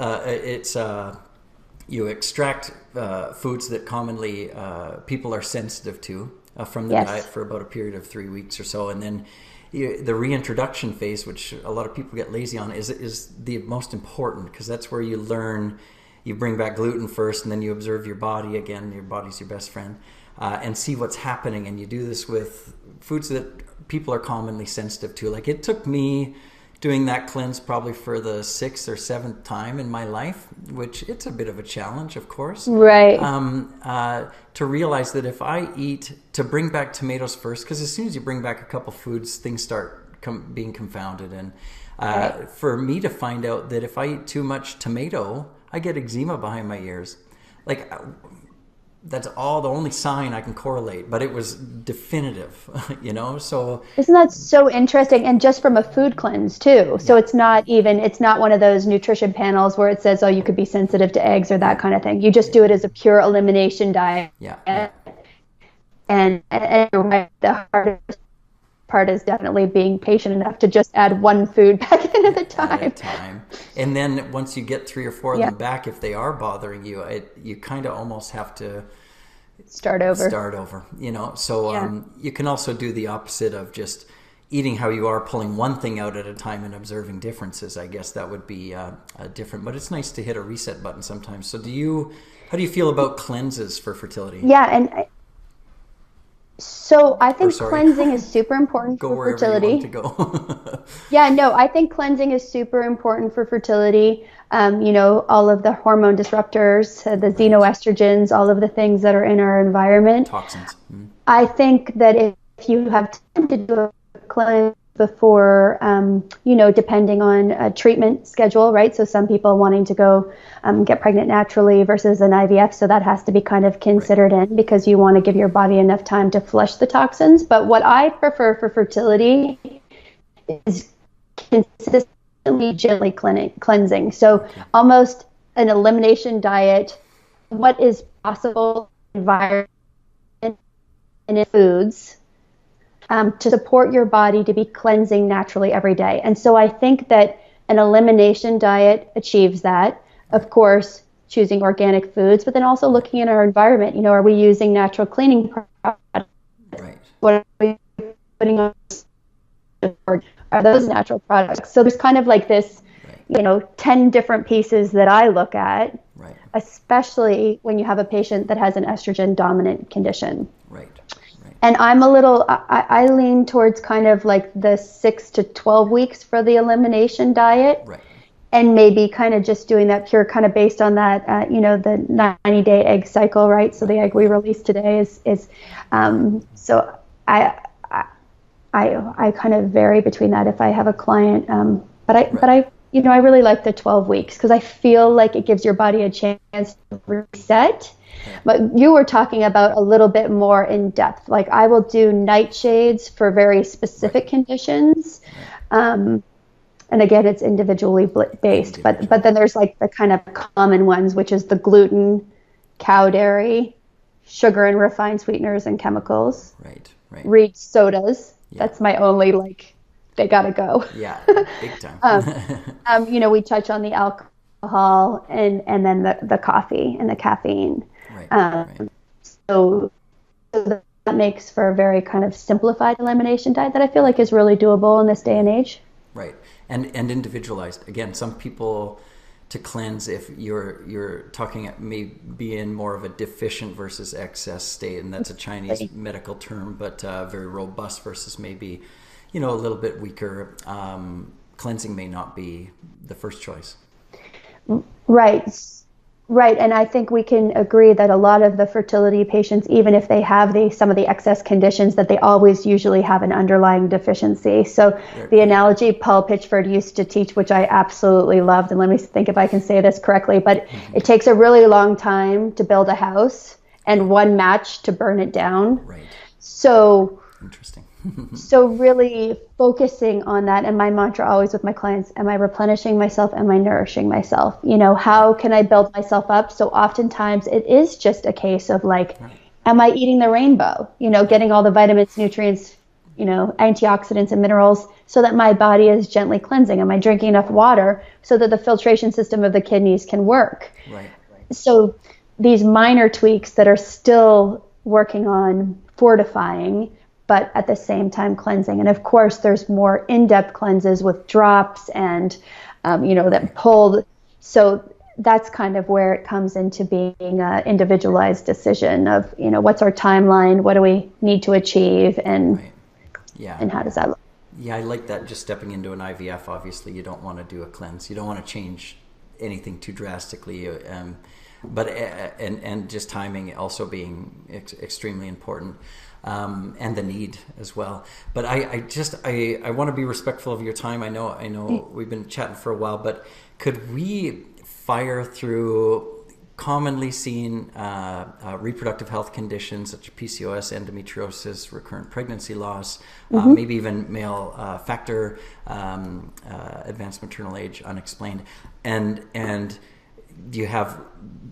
You extract foods that commonly people are sensitive to from the diet for about a period of 3 weeks or so, and then the reintroduction phase, which a lot of people get lazy on, is the most important, because that's where you learn. You bring back gluten first, and then you observe your body again. Your body's your best friend, and see what's happening. And you do this with foods that people are commonly sensitive to. Like, it took me doing that cleanse probably for the 6th or 7th time in my life, which it's a bit of a challenge, of course. Right. To realize that if I to bring back tomatoes first, because as soon as you bring back a couple foods, things start being confounded. And for me to find out that if I eat too much tomato, I get eczema behind my ears. Like, that's the only sign I can correlate, but it was definitive, so. Isn't that so interesting? And just from a food cleanse too. So it's not one of those nutrition panels where it says, oh, you could be sensitive to eggs or that kind of thing. You just do it as a pure elimination diet. And you're right, the hardest part is definitely being patient enough to just add one food back in at a time. And then once you get 3 or 4 of them back, if they are bothering you, you kind of almost have to start over. So you can also do the opposite of just eating how you are, pulling one thing out at a time and observing differences. I guess that would be different, but it's nice to hit a reset button sometimes. So how do you feel about cleanses for fertility? So I think cleansing is super important for fertility. You want to go. I think cleansing is super important for fertility. All of the hormone disruptors, the xenoestrogens, all of the things that are in our environment. Toxins. I think that if you have time to do a cleanse before, depending on a treatment schedule, right? So some people wanting to go get pregnant naturally versus an IVF. So that has to be kind of considered in, because you want to give your body enough time to flush the toxins. But what I prefer for fertility is consistently gently cleansing. So almost an elimination diet, what is possible environment and foods to support your body to be cleansing naturally every day. And so I think that an elimination diet achieves that. Of course, choosing organic foods, but then also looking at our environment. You know, are we using natural cleaning products? Right. What are we putting on? Are those natural products? So there's kind of like this, 10 different pieces that I look at, especially when you have a patient that has an estrogen dominant condition. Right. And I'm I lean towards kind of like the 6 to 12 weeks for the elimination diet. Right. And maybe kind of just doing that pure kind of based on that, the 90-day egg cycle, right? So the egg we released today is so I kind of vary between that if I have a client. But I really like the 12 weeks because I feel like it gives your body a chance to reset. But you were talking about a little bit more in depth. Like I will do nightshades for very specific conditions. And again, it's individually based, but then there's like the kind of common ones, which is the gluten, cow dairy, sugar and refined sweeteners and chemicals. Right. Reed sodas. Yeah. That's my only they gotta go. Yeah, big time. We touch on the alcohol and then the coffee and the caffeine. Right. So that makes for a very kind of simplified elimination diet that I feel like is really doable in this day and age. Right. And individualized. Again, some people to cleanse, if you're talking maybe in more of a deficient versus excess state, and that's a Chinese medical term, but very robust versus maybe, a little bit weaker. Cleansing may not be the first choice. Right, and I think we can agree that a lot of the fertility patients, even if they have some of the excess conditions, that they always usually have an underlying deficiency. So the analogy Paul Pitchford used to teach, which I absolutely loved, and let me think if I can say this correctly, but it takes a really long time to build a house and one match to burn it down. Right. So interesting. So really focusing on that, and my mantra always with my clients, am I replenishing myself? Am I nourishing myself? How can I build myself up? So oftentimes it is just a case of am I eating the rainbow? Getting all the vitamins, nutrients, antioxidants and minerals so that my body is gently cleansing. Am I drinking enough water so that the filtration system of the kidneys can work? Right. So these minor tweaks that are still working on fortifying, but at the same time cleansing. And of course, there's more in-depth cleanses with drops and, that pulled. So that's kind of where it comes into being an individualized decision of, what's our timeline? What do we need to achieve? And, and how does that look? Yeah, I like that. Just stepping into an IVF, obviously, you don't want to do a cleanse. You don't want to change anything too drastically. But just timing also being extremely important. And the need as well. But I want to be respectful of your time. I know we've been chatting for a while, but could we fire through commonly seen reproductive health conditions such as PCOS, endometriosis, recurrent pregnancy loss, maybe even male factor, advanced maternal age, unexplained, and you have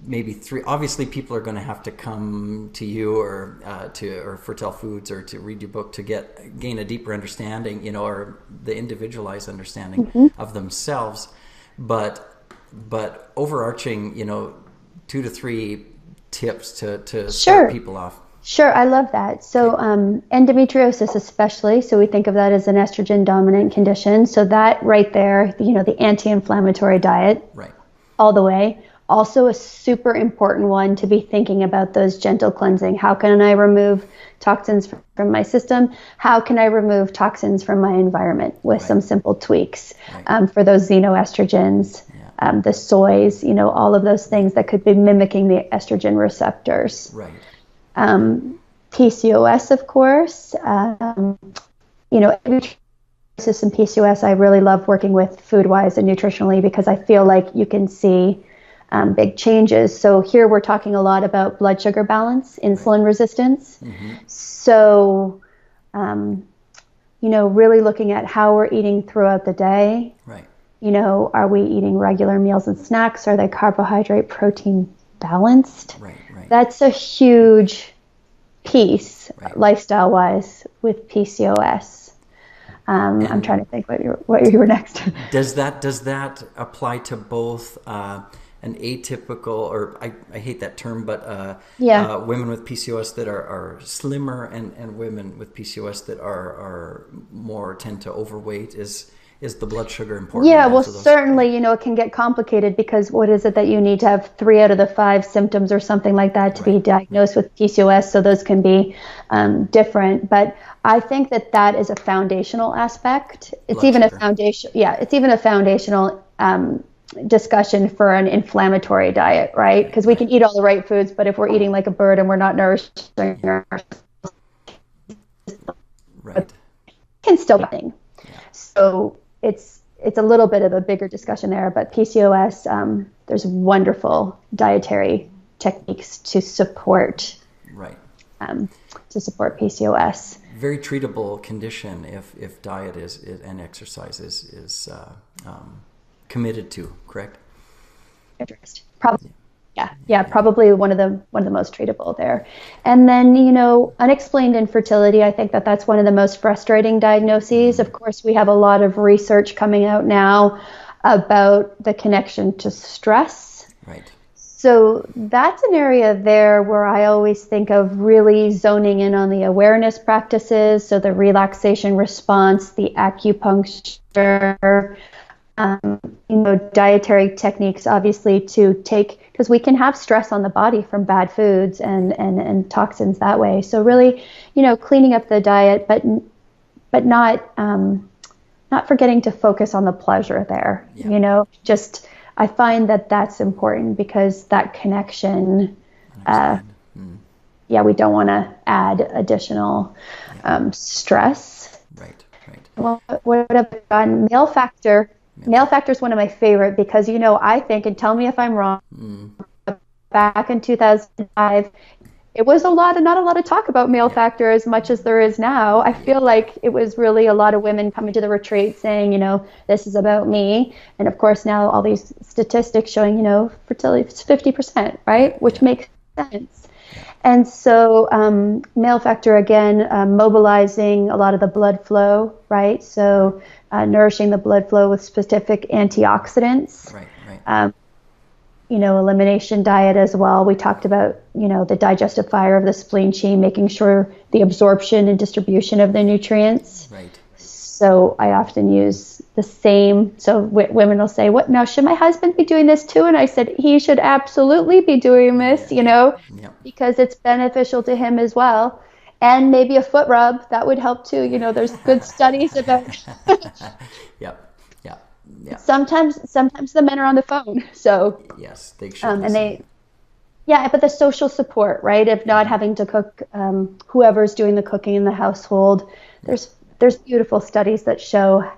maybe 3. Obviously, people are going to have to come to you or Fertile Foods or to read your book to gain a deeper understanding, or the individualized understanding of themselves. But overarching, 2 to 3 tips to start people off. Sure, I love that. So endometriosis especially, so we think of that as an estrogen dominant condition. So that right there, the anti-inflammatory diet. Right. All the way. Also a super important one to be thinking about those gentle cleansing. How can I remove toxins from my system? How can I remove toxins from my environment with some simple tweaks for those xenoestrogens, the soys, all of those things that could be mimicking the estrogen receptors. Right. PCOS, of course, and PCOS, I really love working with food-wise and nutritionally because I feel like you can see big changes. So here we're talking a lot about blood sugar balance, insulin resistance. So really looking at how we're eating throughout the day. Right. Are we eating regular meals and snacks? Are they carbohydrate, protein balanced? Right. That's a huge piece, right. lifestyle-wise, with PCOS. I'm trying to think what you were next. Does that apply to both an atypical, or I hate that term, but women with PCOS that are slimmer and women with PCOS that are more tend to overweight? Is the blood sugar important? Yeah, well, certainly, it can get complicated because what is it that you need to have 3 out of the 5 symptoms or something like that to be diagnosed with PCOS? So those can be different. But I think that is a foundational aspect. It's even a foundation. Yeah, it's even a foundational discussion for an inflammatory diet, right? Because we can eat all the right foods, but if we're eating like a bird and we're not nourishing ourselves, it can still be happening. So it's a little bit of a bigger discussion there, but PCOS, there's wonderful dietary techniques to support PCOS. Very treatable condition if diet is and exercise is committed to, correct? Probably. Yeah, probably one of the most treatable there. And then, unexplained infertility, I think that's one of the most frustrating diagnoses. Of course, we have a lot of research coming out now about the connection to stress. Right. So that's an area there where I always think of really zoning in on the awareness practices, so the relaxation response, the acupuncture, dietary techniques, obviously, to take, because we can have stress on the body from bad foods and toxins that way. So really, cleaning up the diet, but not forgetting to focus on the pleasure there. Yeah. I find that's important because that connection, we don't want to add additional stress. Right. Well, what about male factor? Male factor is one of my favorite because, I think, and tell me if I'm wrong, back in 2005, it was not a lot of talk about male factor as much as there is now. I feel like it was really a lot of women coming to the retreat saying, this is about me. And of course, now all these statistics showing, fertility is 50%, right? Which makes sense. And so male factor, again, mobilizing a lot of the blood flow, right? So nourishing the blood flow with specific antioxidants. Right. Elimination diet as well. We talked about, the digestive fire of the spleen chi, making sure the absorption and distribution of the nutrients. Right. So I often use the same. So women will say, "What now? Should my husband be doing this too?" And I said, he should absolutely be doing this, because it's beneficial to him as well. And maybe a foot rub, that would help too. There's good studies about. Yep. Sometimes the men are on the phone, so yes, they should. But the social support, right? If not having to cook, whoever's doing the cooking in the household, there's beautiful studies that show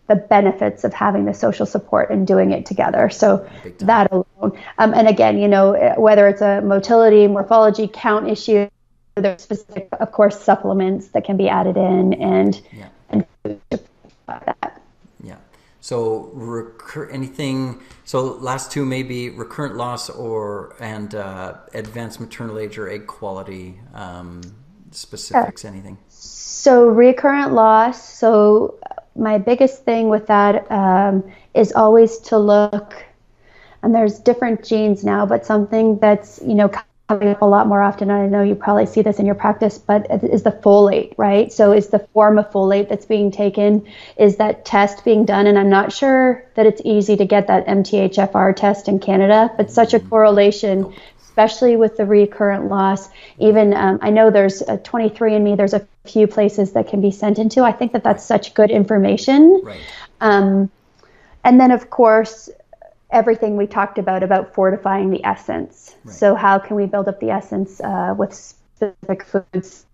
the benefits of having the social support and doing it together. So that alone, and again, whether it's a motility, morphology, count issue, there's specific, of course, supplements that can be added in and that. Yeah. So So last two maybe recurrent loss and advanced maternal age or egg quality specifics. Anything? So recurrent loss. So my biggest thing with that is always to look, and there's different genes now, but something that's coming up a lot more often, and I know you probably see this in your practice, but is the folate, right? So is the form of folate that's being taken, is that test being done? And I'm not sure that it's easy to get that MTHFR test in Canada, but such a correlation, especially with the recurrent loss. Even I know there's a 23andMe, there's a few places that can be sent into. I think that's such good information. Right. And then, of course, everything we talked about fortifying the essence. Right. So how can we build up the essence with specific foods?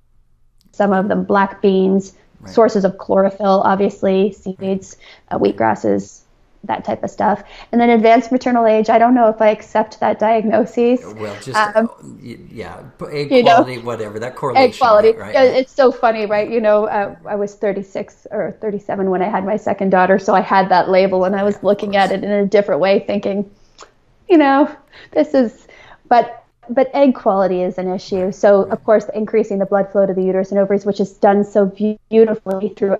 Some of them black beans, sources of chlorophyll, obviously, seeds, wheatgrasses, that type of stuff. And then advanced maternal age, I don't know if I accept that diagnosis. Well, just, egg quality, whatever, that correlation. Egg quality. Right? Yeah, it's so funny, right? I was 36 or 37 when I had my second daughter, so I had that label, and I was looking at it in a different way, thinking, this is, but egg quality is an issue. So, of course, increasing the blood flow to the uterus and ovaries, which is done so beautifully through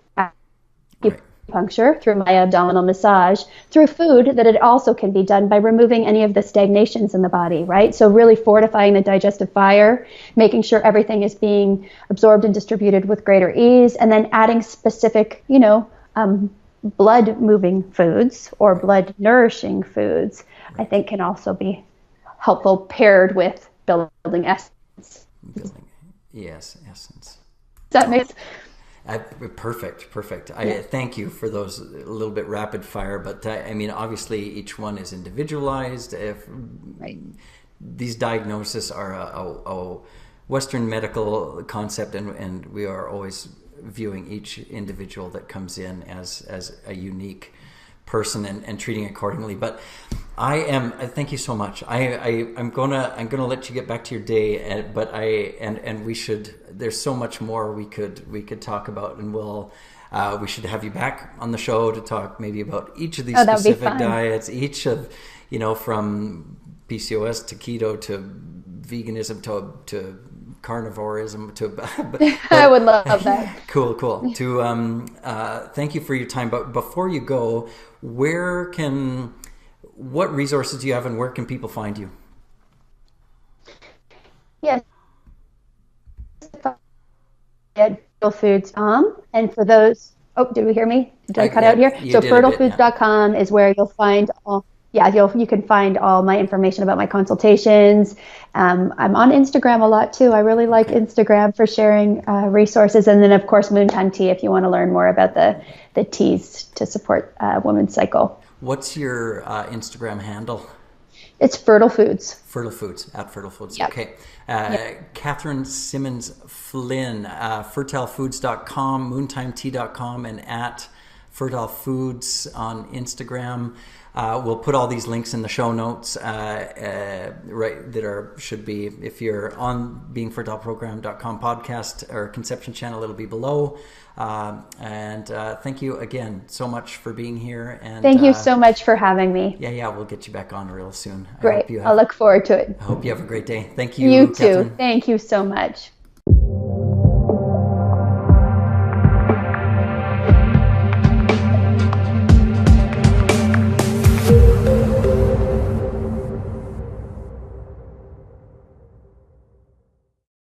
acupuncture, through my abdominal massage, through food, that it also can be done by removing any of the stagnations in the body, right? So really fortifying the digestive fire, making sure everything is being absorbed and distributed with greater ease, and then adding specific, blood moving foods or blood nourishing foods, I think can also be helpful, paired with building essence. Essence. That makes perfect. I thank you for those a little bit rapid fire, but obviously each one is individualized. These diagnoses are a Western medical concept, and we are always viewing each individual that comes in as a unique person and treating accordingly. But thank you so much. I'm gonna let you get back to your day, but we should, there's so much more we could talk about, and we should have you back on the show to talk maybe about each of these specific diets, each of, from PCOS to keto to veganism to carnivorism to I would love that. Cool. Thank you for your time. But before you go, what resources do you have, and where can people find you? Yes. At fertilefoods.com, and for those, did we hear me? Did I cut out here? So fertilefoods.com is where you'll find all. Yeah, you can find all my information about my consultations. I'm on Instagram a lot too. I really like Instagram for sharing resources. And then, of course, Moontime Tea if you want to learn more about the teas to support women's cycle. What's your Instagram handle? It's Fertile Foods. Fertile Foods, at Fertile Foods. Yep. Okay. Kathryn Simmons Flynn, fertilefoods.com, moontimetea.com, and at Fertile Foods on Instagram. We'll put all these links in the show notes, should be, if you're on beingfertileprogram.com podcast or conception channel, it'll be below. And thank you again so much for being here. And thank you so much for having me. Yeah, we'll get you back on real soon. Great. I'll look forward to it. I hope you have a great day. Thank you. You too. Kathryn. Thank you so much.